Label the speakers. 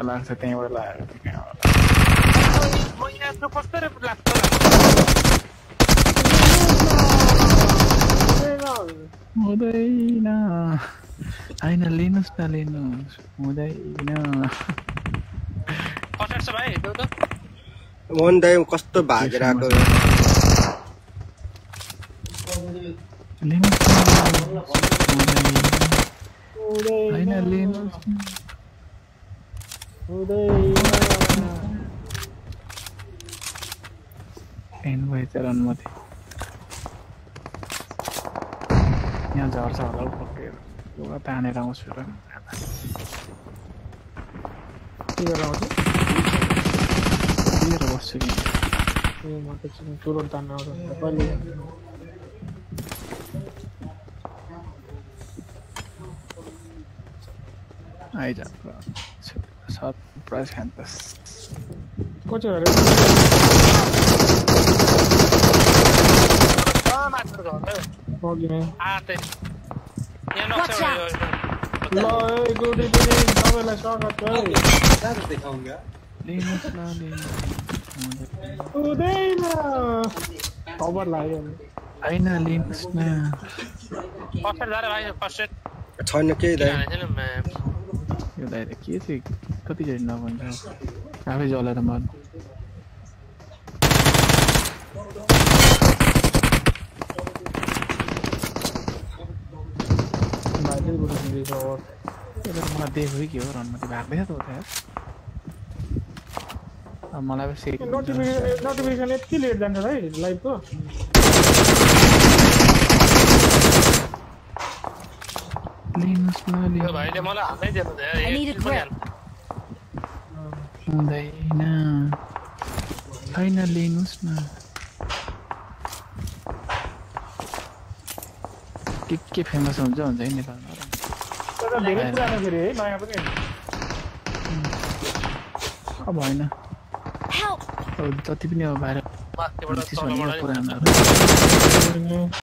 Speaker 1: लाग्छ त्यहीँबाट लागेको
Speaker 2: म यहाँ त कस्तरी लाग्छ
Speaker 1: हुँदैन हैन लिनुस् न लिनुस् हुँदैन
Speaker 2: कसरी छ भाइ देऊ त
Speaker 3: मोहन दाइ कस्तो भागेर आको
Speaker 1: लिनुस् हैन लिनुस् एन भएछ रनमध्ये यहाँ झर्छ होला हौ पक्रेर एउटा तानेर आउँछु र
Speaker 4: के गरेर आउँछु
Speaker 1: लिएर बस्छु कि
Speaker 4: म त तुरन्त तान्न आउँछ कहिले
Speaker 1: आइज सरप्राइज क्याम्पस
Speaker 4: कति गरे
Speaker 2: मात्र घर
Speaker 4: पगिने
Speaker 2: आते यहाँ नक्सा
Speaker 4: ल ए गुड इभिनिङ तपाईलाई स्वागत है
Speaker 3: दाजु देखाउँगा
Speaker 1: लिनुस् न
Speaker 4: हुँदैन खबर लाग्यो
Speaker 1: हैन लिनुस् न
Speaker 2: कसरी जारे भाइ फर्स्ट सेट
Speaker 3: छैन के दाइ
Speaker 1: यो दाइ त के चाहिँ कतिचोटि नभन्छ आफै जलेर मर्नु मलाई देखो कि हो रनमा त्यो भाग्दैछ त उता अब मलाई
Speaker 4: नोटिफिकेसन यति लेट जान्छ भाइ लाइभको
Speaker 1: लिनुस् न
Speaker 2: यो भाइले मलाई हाल्दै दिनु त
Speaker 1: हुँदैन हैन लिनुस् न के फेमस हुन्छ है नेपालमा
Speaker 4: तर धेरै पुरानो फेरि है नयाँ पनि
Speaker 1: अब होइन जति पनि अब बाहिर पुरानो